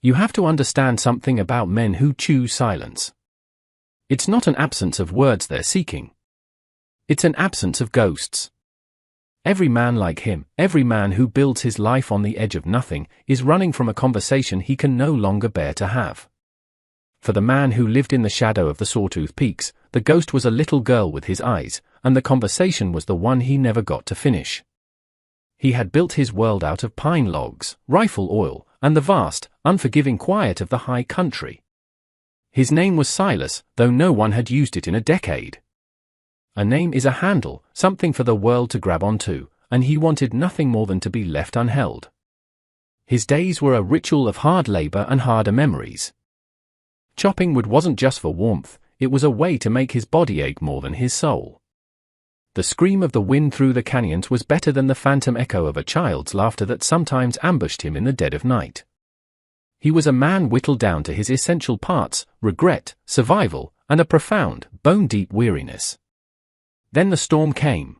You have to understand something about men who choose silence. It's not an absence of words they're seeking. It's an absence of ghosts. Every man like him, every man who builds his life on the edge of nothing, is running from a conversation he can no longer bear to have. For the man who lived in the shadow of the Sawtooth Peaks, the ghost was a little girl with his eyes, and the conversation was the one he never got to finish. He had built his world out of pine logs, rifle oil, and the vast, unforgiving quiet of the high country. His name was Silas, though no one had used it in a decade. A name is a handle, something for the world to grab onto, and he wanted nothing more than to be left unheld. His days were a ritual of hard labor and harder memories. Chopping wood wasn't just for warmth, it was a way to make his body ache more than his soul. The scream of the wind through the canyons was better than the phantom echo of a child's laughter that sometimes ambushed him in the dead of night. He was a man whittled down to his essential parts: regret, survival, and a profound, bone-deep weariness. Then the storm came.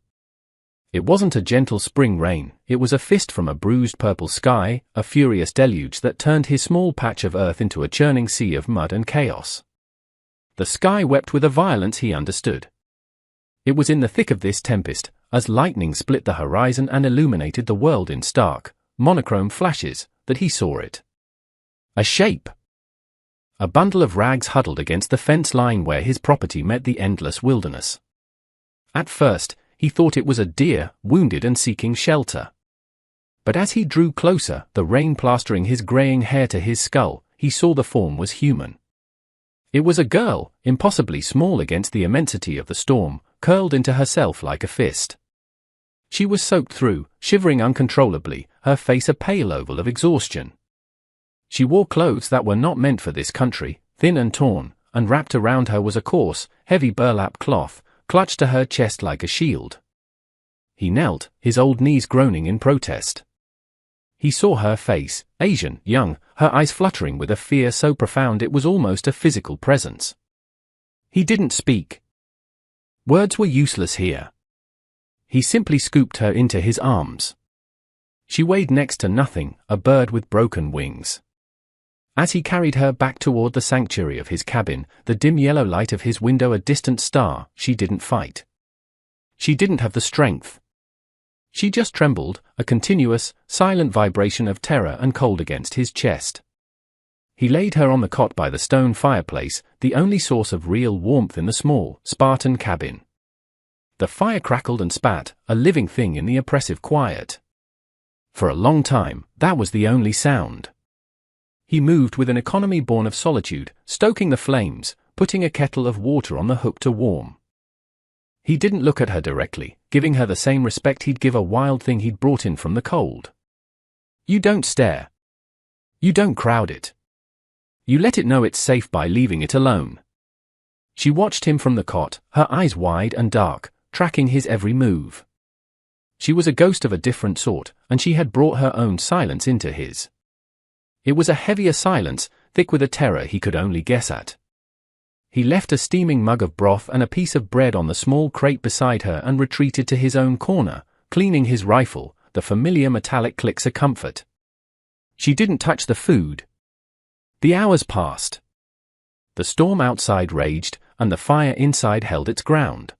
It wasn't a gentle spring rain, it was a fist from a bruised purple sky, a furious deluge that turned his small patch of earth into a churning sea of mud and chaos. The sky wept with a violence he understood. It was in the thick of this tempest, as lightning split the horizon and illuminated the world in stark, monochrome flashes, that he saw it. A shape. A bundle of rags huddled against the fence line where his property met the endless wilderness. At first, he thought it was a deer, wounded and seeking shelter. But as he drew closer, the rain plastering his graying hair to his skull, he saw the form was human. It was a girl, impossibly small against the immensity of the storm, curled into herself like a fist. She was soaked through, shivering uncontrollably, her face a pale oval of exhaustion. She wore clothes that were not meant for this country, thin and torn, and wrapped around her was a coarse, heavy burlap cloth, clutched to her chest like a shield. He knelt, his old knees groaning in protest. He saw her face, Asian, young, her eyes fluttering with a fear so profound it was almost a physical presence. He didn't speak. Words were useless here. He simply scooped her into his arms. She weighed next to nothing, a bird with broken wings. As he carried her back toward the sanctuary of his cabin, the dim yellow light of his window a distant star, she didn't fight. She didn't have the strength. She just trembled, a continuous, silent vibration of terror and cold against his chest. He laid her on the cot by the stone fireplace, the only source of real warmth in the small, Spartan cabin. The fire crackled and spat, a living thing in the oppressive quiet. For a long time, that was the only sound. He moved with an economy born of solitude, stoking the flames, putting a kettle of water on the hook to warm. He didn't look at her directly, giving her the same respect he'd give a wild thing he'd brought in from the cold. You don't stare. You don't crowd it. You let it know it's safe by leaving it alone. She watched him from the cot, her eyes wide and dark, tracking his every move. She was a ghost of a different sort, and she had brought her own silence into his. It was a heavier silence, thick with a terror he could only guess at. He left a steaming mug of broth and a piece of bread on the small crate beside her and retreated to his own corner, cleaning his rifle, the familiar metallic clicks a comfort. She didn't touch the food. The hours passed. The storm outside raged, and the fire inside held its ground.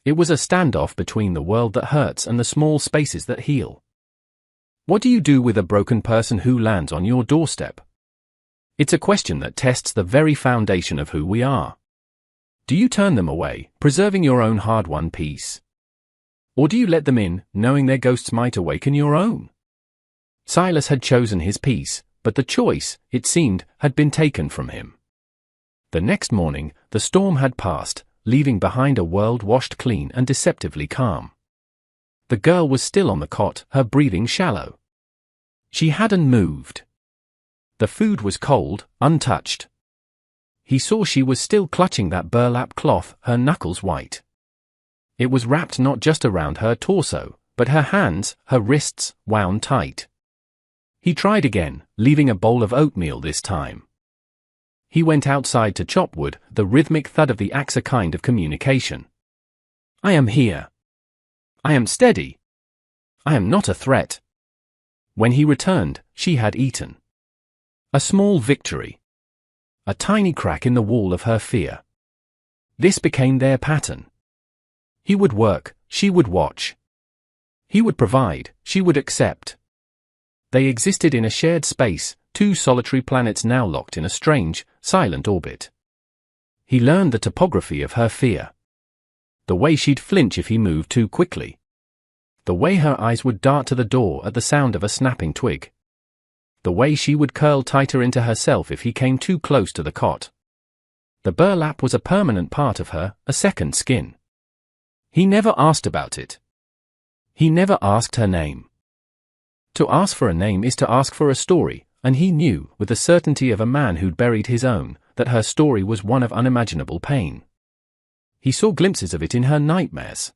It was a standoff between the world that hurts and the small spaces that heal. What do you do with a broken person who lands on your doorstep? It's a question that tests the very foundation of who we are. Do you turn them away, preserving your own hard-won peace? Or do you let them in, knowing their ghosts might awaken your own? Silas had chosen his peace, but the choice, it seemed, had been taken from him. The next morning, the storm had passed, leaving behind a world washed clean and deceptively calm. The girl was still on the cot, her breathing shallow. She hadn't moved. The food was cold, untouched. He saw she was still clutching that burlap cloth, her knuckles white. It was wrapped not just around her torso, but her hands, her wrists, wound tight. He tried again, leaving a bowl of oatmeal this time. He went outside to chop wood, the rhythmic thud of the axe a kind of communication. I am here. I am steady. I am not a threat. When he returned, she had eaten. A small victory. A tiny crack in the wall of her fear. This became their pattern. He would work, she would watch. He would provide, she would accept. They existed in a shared space, two solitary planets now locked in a strange, silent orbit. He learned the topography of her fear. The way she'd flinch if he moved too quickly. The way her eyes would dart to the door at the sound of a snapping twig. The way she would curl tighter into herself if he came too close to the cot. The burlap was a permanent part of her, a second skin. He never asked about it. He never asked her name. To ask for a name is to ask for a story, and he knew, with the certainty of a man who'd buried his own, that her story was one of unimaginable pain. He saw glimpses of it in her nightmares.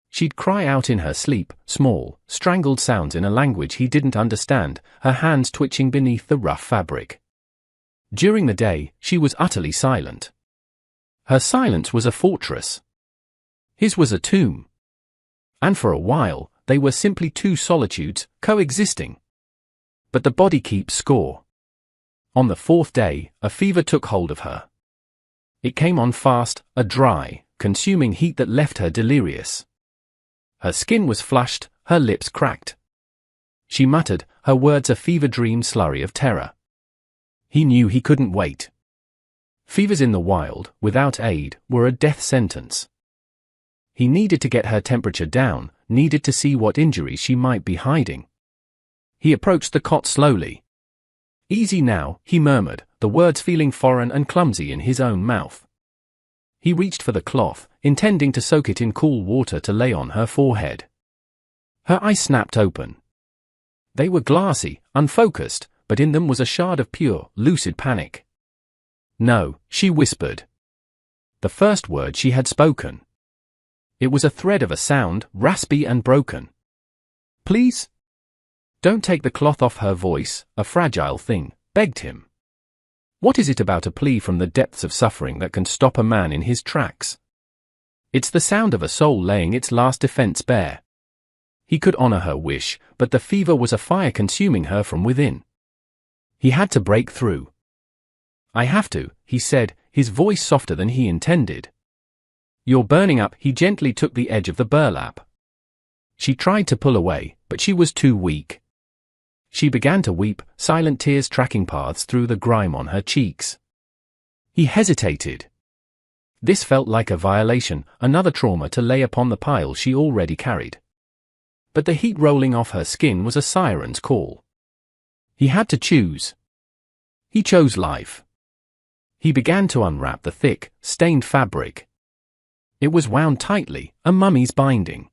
She'd cry out in her sleep, small, strangled sounds in a language he didn't understand, her hands twitching beneath the rough fabric. During the day, she was utterly silent. Her silence was a fortress. His was a tomb. And for a while, they were simply two solitudes, coexisting. But the body keeps score. On the fourth day, a fever took hold of her. It came on fast, a dry, consuming heat that left her delirious. Her skin was flushed, her lips cracked. She muttered, her words a fever-dream slurry of terror. He knew he couldn't wait. Fevers in the wild, without aid, were a death sentence. He needed to get her temperature down, needed to see what injuries she might be hiding. He approached the cot slowly. "Easy now," he murmured, the words feeling foreign and clumsy in his own mouth. He reached for the cloth, intending to soak it in cool water to lay on her forehead. Her eyes snapped open. They were glassy, unfocused, but in them was a shard of pure, lucid panic. "No," she whispered. The first word she had spoken. It was a thread of a sound, raspy and broken. "Please?" "Don't take the cloth off," her voice, a fragile thing, begged him. What is it about a plea from the depths of suffering that can stop a man in his tracks? It's the sound of a soul laying its last defense bare. He could honor her wish, but the fever was a fire consuming her from within. He had to break through. "I have to," he said, his voice softer than he intended. "You're burning up." He gently took the edge of the burlap. She tried to pull away, but she was too weak. She began to weep, silent tears tracking paths through the grime on her cheeks. He hesitated. This felt like a violation, another trauma to lay upon the pile she already carried. But the heat rolling off her skin was a siren's call. He had to choose. He chose life. He began to unwrap the thick, stained fabric. It was wound tightly, a mummy's binding.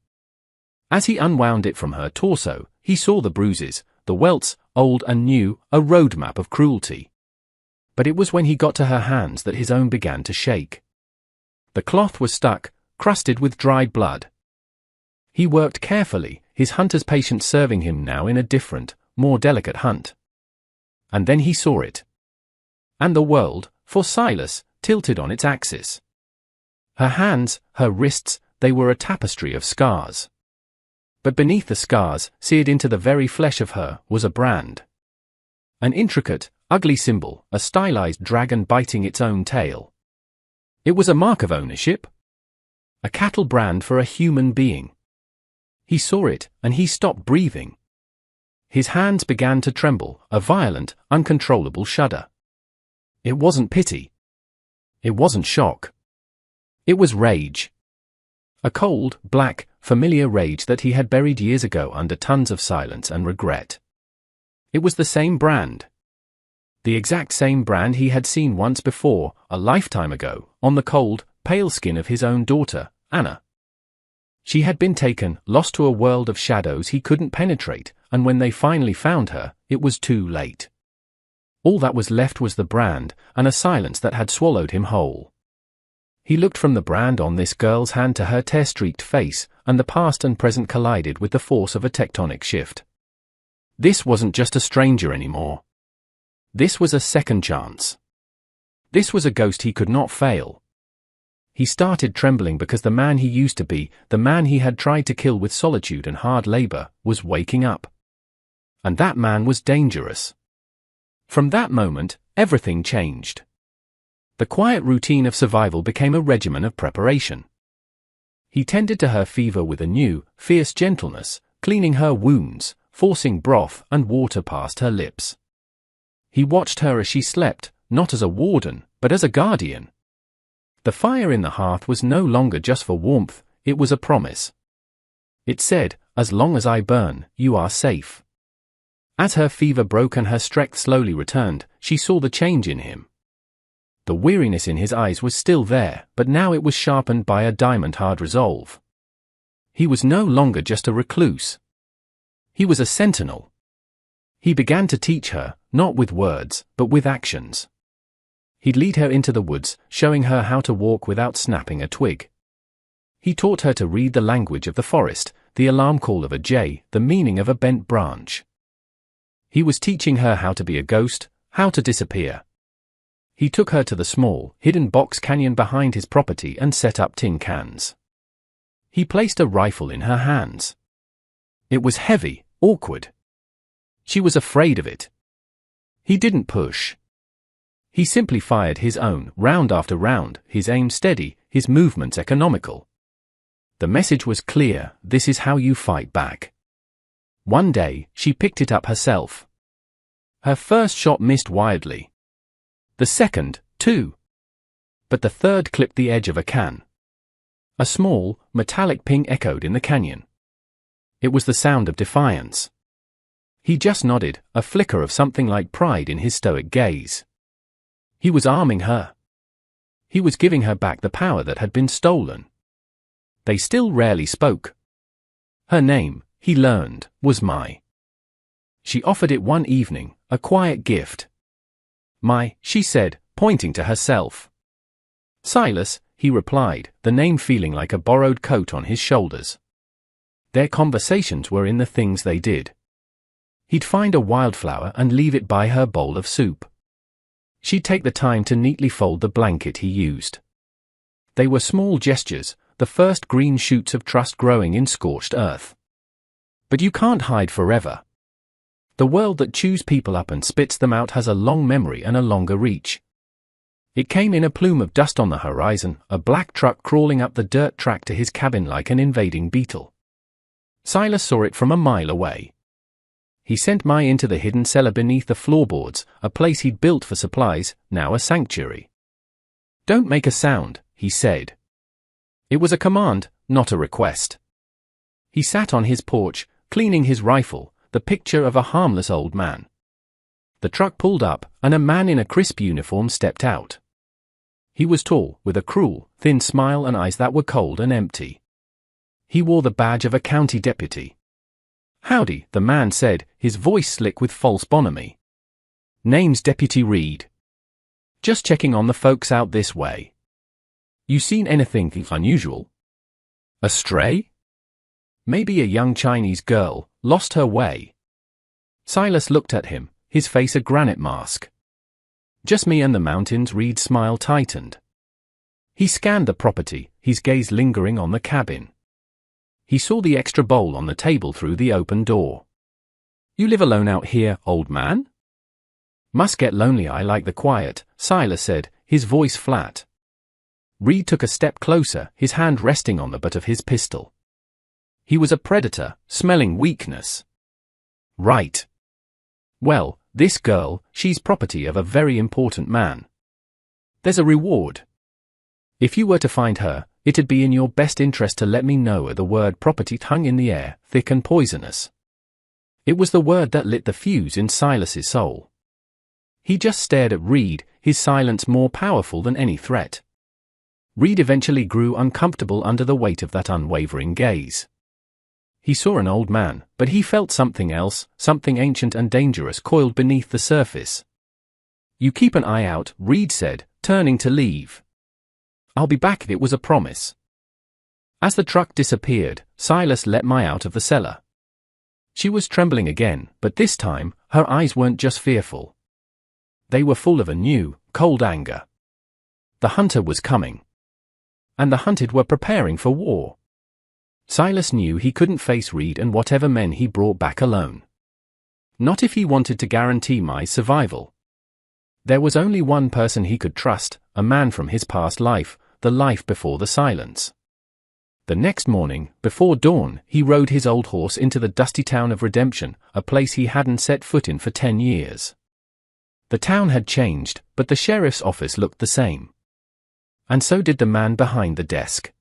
As he unwound it from her torso, he saw the bruises, the welts, old and new, a roadmap of cruelty. But it was when he got to her hands that his own began to shake. The cloth was stuck, crusted with dried blood. He worked carefully, his hunter's patience serving him now in a different, more delicate hunt. And then he saw it. And the world, for Silas, tilted on its axis. Her hands, her wrists, they were a tapestry of scars. But beneath the scars, seared into the very flesh of her, was a brand. An intricate, ugly symbol, a stylized dragon biting its own tail. It was a mark of ownership. A cattle brand for a human being. He saw it, and he stopped breathing. His hands began to tremble, a violent, uncontrollable shudder. It wasn't pity. It wasn't shock. It was rage. A cold, black, familiar rage that he had buried years ago under tons of silence and regret. It was the same brand. The exact same brand he had seen once before, a lifetime ago, on the cold, pale skin of his own daughter, Anna. She had been taken, lost to a world of shadows he couldn't penetrate, and when they finally found her, it was too late. All that was left was the brand, and a silence that had swallowed him whole. He looked from the brand on this girl's hand to her tear-streaked face, and the past and present collided with the force of a tectonic shift. This wasn't just a stranger anymore. This was a second chance. This was a ghost he could not fail. He started trembling because the man he used to be, the man he had tried to kill with solitude and hard labor, was waking up. And that man was dangerous. From that moment, everything changed. The quiet routine of survival became a regimen of preparation. He tended to her fever with a new, fierce gentleness, cleaning her wounds, forcing broth and water past her lips. He watched her as she slept, not as a warden, but as a guardian. The fire in the hearth was no longer just for warmth, it was a promise. It said, "As long as I burn, you are safe." As her fever broke and her strength slowly returned, she saw the change in him. The weariness in his eyes was still there, but now it was sharpened by a diamond-hard resolve. He was no longer just a recluse. He was a sentinel. He began to teach her, not with words, but with actions. He'd lead her into the woods, showing her how to walk without snapping a twig. He taught her to read the language of the forest, the alarm call of a jay, the meaning of a bent branch. He was teaching her how to be a ghost, how to disappear. He took her to the small, hidden box canyon behind his property and set up tin cans. He placed a rifle in her hands. It was heavy, awkward. She was afraid of it. He didn't push. He simply fired his own, round after round, his aim steady, his movements economical. The message was clear: this is how you fight back. One day, she picked it up herself. Her first shot missed wildly. The second, too. But the third clipped the edge of a can. A small, metallic ping echoed in the canyon. It was the sound of defiance. He just nodded, a flicker of something like pride in his stoic gaze. He was arming her. He was giving her back the power that had been stolen. They still rarely spoke. Her name, he learned, was Mai. She offered it one evening, a quiet gift. Mai, she said, pointing to herself. Silas, he replied, the name feeling like a borrowed coat on his shoulders. Their conversations were in the things they did. He'd find a wildflower and leave it by her bowl of soup. She'd take the time to neatly fold the blanket he used. They were small gestures, the first green shoots of trust growing in scorched earth. But you can't hide forever. The world that chews people up and spits them out has a long memory and a longer reach. It came in a plume of dust on the horizon, a black truck crawling up the dirt track to his cabin like an invading beetle. Silas saw it from a mile away. He sent Mai into the hidden cellar beneath the floorboards, a place he'd built for supplies, now a sanctuary. "Don't make a sound," he said. It was a command, not a request. He sat on his porch, cleaning his rifle, the picture of a harmless old man. The truck pulled up, and a man in a crisp uniform stepped out. He was tall, with a cruel, thin smile and eyes that were cold and empty. He wore the badge of a county deputy. "Howdy," the man said, his voice slick with false bonhomie. "Name's Deputy Reed. Just checking on the folks out this way. You seen anything unusual? A stray? Maybe a young Chinese girl, lost her way?" Silas looked at him, his face a granite mask. "Just me and the mountains," Reed's smile tightened. He scanned the property, his gaze lingering on the cabin. He saw the extra bowl on the table through the open door. "You live alone out here, old man?" "Must get lonely, I like the quiet," Silas said, his voice flat. Reed took a step closer, his hand resting on the butt of his pistol. He was a predator, smelling weakness. "Right. Well, this girl, she's property of a very important man. There's a reward. If you were to find her, it'd be in your best interest to let me know." The word property hung in the air, thick and poisonous. It was the word that lit the fuse in Silas's soul. He just stared at Reed, his silence more powerful than any threat. Reed eventually grew uncomfortable under the weight of that unwavering gaze. He saw an old man, but he felt something else, something ancient and dangerous coiled beneath the surface. "You keep an eye out," Reed said, turning to leave. "I'll be back." It was a promise. As the truck disappeared, Silas let Mai out of the cellar. She was trembling again, but this time, her eyes weren't just fearful. They were full of a new, cold anger. The hunter was coming. And the hunted were preparing for war. Silas knew he couldn't face Reed and whatever men he brought back alone. Not if he wanted to guarantee Mai's survival. There was only one person he could trust, a man from his past life, the life before the silence. The next morning, before dawn, he rode his old horse into the dusty town of Redemption, a place he hadn't set foot in for 10 years. The town had changed, but the sheriff's office looked the same. And so did the man behind the desk.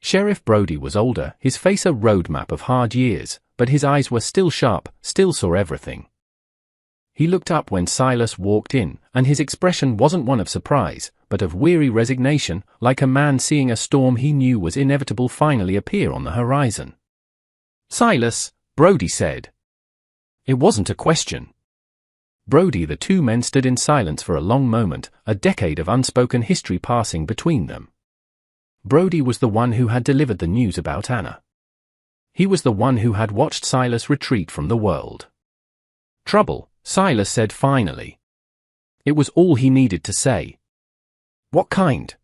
Sheriff Brody was older, his face a roadmap of hard years, but his eyes were still sharp, still saw everything. He looked up when Silas walked in, and his expression wasn't one of surprise, but of weary resignation, like a man seeing a storm he knew was inevitable finally appear on the horizon. "Silas," Brody said. It wasn't a question. Brody. The two men stood in silence for a long moment, a decade of unspoken history passing between them. Brody was the one who had delivered the news about Anna. He was the one who had watched Silas retreat from the world. "Trouble," Silas said finally. It was all he needed to say. "What kind?"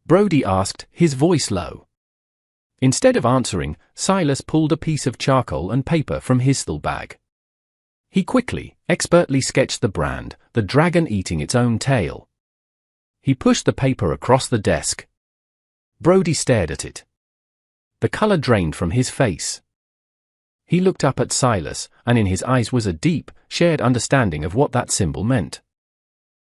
Brody asked, his voice low. Instead of answering, Silas pulled a piece of charcoal and paper from his steel bag. He quickly, expertly sketched the brand, the dragon eating its own tail. He pushed the paper across the desk. Brody stared at it. The color drained from his face. He looked up at Silas, and in his eyes was a deep, shared understanding of what that symbol meant.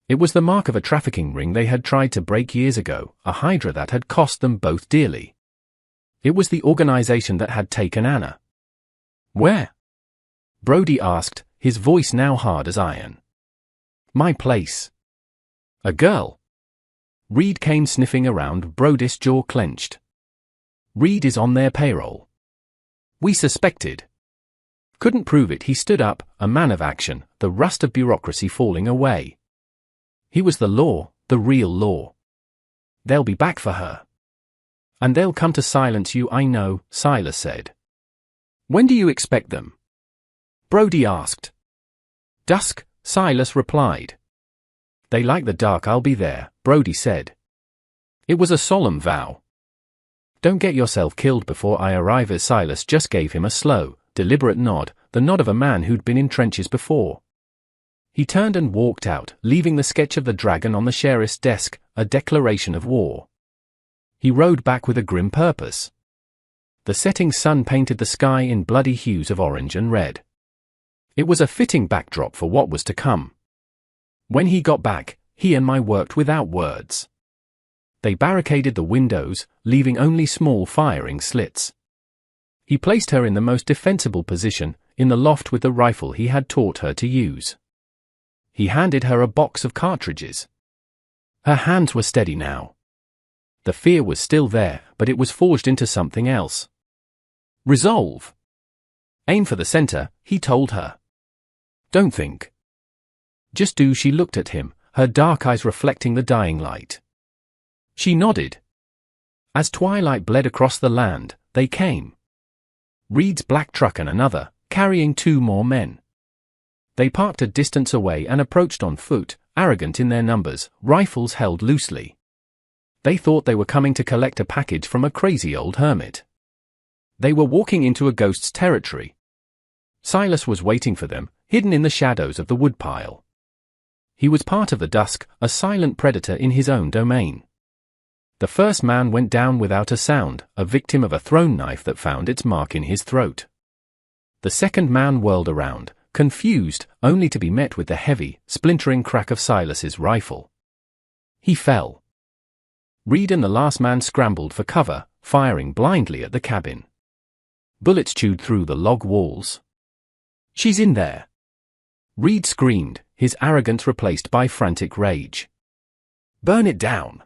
It was the mark of a trafficking ring they had tried to break years ago, a hydra that had cost them both dearly. It was the organization that had taken Anna. "Where?" Brody asked, his voice now hard as iron. "My place." "A girl?" Reed came sniffing around, Brody's jaw clenched. "Reed is on their payroll." "We suspected." Couldn't prove it. He stood up, a man of action, the rust of bureaucracy falling away. He was the law, the real law. "They'll be back for her. And they'll come to silence you, I know," Silas said. "When do you expect them?" Brody asked. "Dusk," Silas replied. "They like the dark. I'll be there," Brody said. It was a solemn vow. "Don't get yourself killed before I arrive," as Silas just gave him a slow, deliberate nod, the nod of a man who'd been in trenches before. He turned and walked out, leaving the sketch of the dragon on the sheriff's desk, a declaration of war. He rode back with a grim purpose. The setting sun painted the sky in bloody hues of orange and red. It was a fitting backdrop for what was to come. When he got back, he and my worked without words. They barricaded the windows, leaving only small firing slits. He placed her in the most defensible position, in the loft with the rifle he had taught her to use. He handed her a box of cartridges. Her hands were steady now. The fear was still there, but it was forged into something else. Resolve. "Aim for the center," he told her. "Don't think. Just do." She looked at him, her dark eyes reflecting the dying light. She nodded. As twilight bled across the land, they came. Reed's black truck and another, carrying 2 more men. They parked a distance away and approached on foot, arrogant in their numbers, rifles held loosely. They thought they were coming to collect a package from a crazy old hermit. They were walking into a ghost's territory. Silas was waiting for them, hidden in the shadows of the woodpile. He was part of the dusk, a silent predator in his own domain. The first man went down without a sound, a victim of a thrown knife that found its mark in his throat. The second man whirled around, confused, only to be met with the heavy, splintering crack of Silas's rifle. He fell. Reed and the last man scrambled for cover, firing blindly at the cabin. Bullets chewed through the log walls. "She's in there!" Reed screamed, his arrogance replaced by frantic rage. "Burn it down!"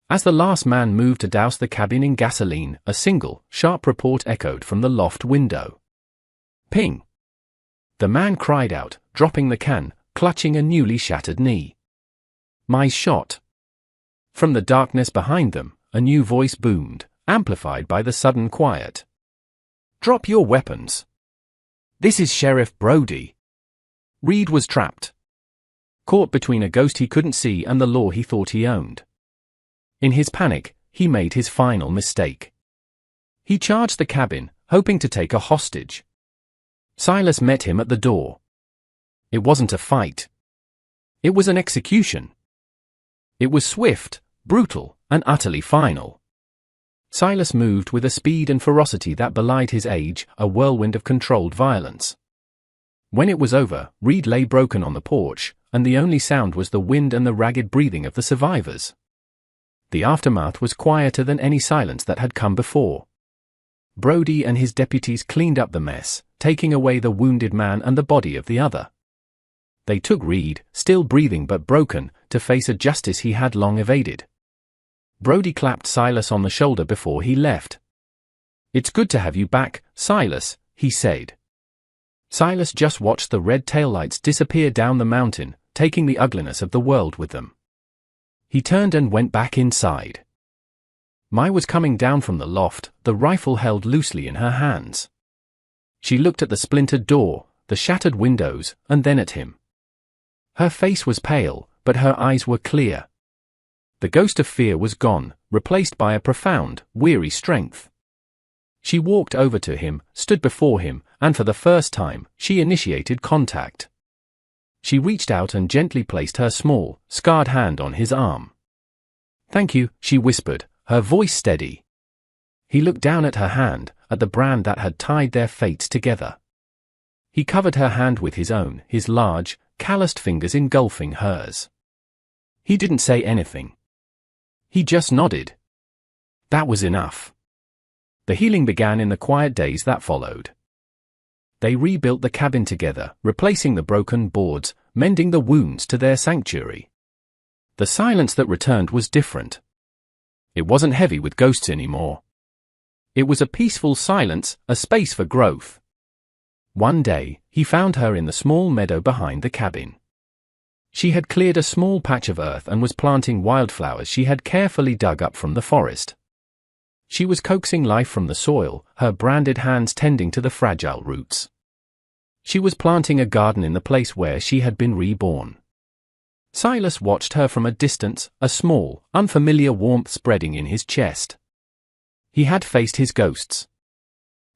As the last man moved to douse the cabin in gasoline, a single, sharp report echoed from the loft window. Ping! The man cried out, dropping the can, clutching a newly shattered knee. "My shot!" From the darkness behind them, a new voice boomed, amplified by the sudden quiet. "Drop your weapons. This is Sheriff Brody." Reed was trapped. Caught between a ghost he couldn't see and the law he thought he owned. In his panic, he made his final mistake. He charged the cabin, hoping to take a hostage. Silas met him at the door. It wasn't a fight. It was an execution. It was swift, brutal, and utterly final. Silas moved with a speed and ferocity that belied his age, a whirlwind of controlled violence. When it was over, Reed lay broken on the porch, and the only sound was the wind and the ragged breathing of the survivors. The aftermath was quieter than any silence that had come before. Brody and his deputies cleaned up the mess, taking away the wounded man and the body of the other. They took Reed, still breathing but broken, to face a justice he had long evaded. Brody clapped Silas on the shoulder before he left. "It's good to have you back, Silas," he said. Silas just watched the red taillights disappear down the mountain, taking the ugliness of the world with them. He turned and went back inside. Mai was coming down from the loft, the rifle held loosely in her hands. She looked at the splintered door, the shattered windows, and then at him. Her face was pale, but her eyes were clear. The ghost of fear was gone, replaced by a profound, weary strength. She walked over to him, stood before him, and for the first time, she initiated contact. She reached out and gently placed her small, scarred hand on his arm. "Thank you," she whispered, her voice steady. He looked down at her hand, at the brand that had tied their fates together. He covered her hand with his own, his large, calloused fingers engulfing hers. He didn't say anything. He just nodded. That was enough. The healing began in the quiet days that followed. They rebuilt the cabin together, replacing the broken boards, mending the wounds to their sanctuary. The silence that returned was different. It wasn't heavy with ghosts anymore. It was a peaceful silence, a space for growth. One day, he found her in the small meadow behind the cabin. She had cleared a small patch of earth and was planting wildflowers she had carefully dug up from the forest. She was coaxing life from the soil, her branded hands tending to the fragile roots. She was planting a garden in the place where she had been reborn. Silas watched her from a distance, a small, unfamiliar warmth spreading in his chest. He had faced his ghosts.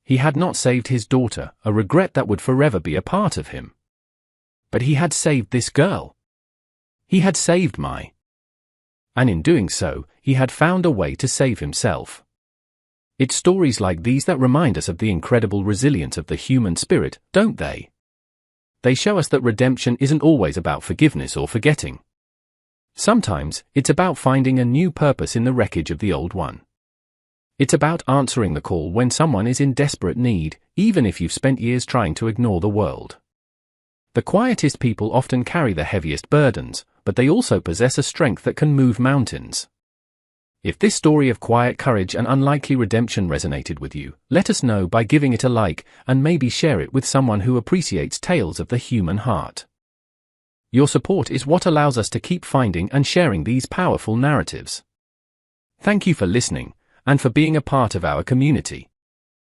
He had not saved his daughter, a regret that would forever be a part of him. But he had saved this girl. He had saved Mai. And in doing so, he had found a way to save himself. It's stories like these that remind us of the incredible resilience of the human spirit, don't they? They show us that redemption isn't always about forgiveness or forgetting. Sometimes, it's about finding a new purpose in the wreckage of the old one. It's about answering the call when someone is in desperate need, even if you've spent years trying to ignore the world. The quietest people often carry the heaviest burdens, but they also possess a strength that can move mountains. If this story of quiet courage and unlikely redemption resonated with you, let us know by giving it a like and maybe share it with someone who appreciates tales of the human heart. Your support is what allows us to keep finding and sharing these powerful narratives. Thank you for listening and for being a part of our community.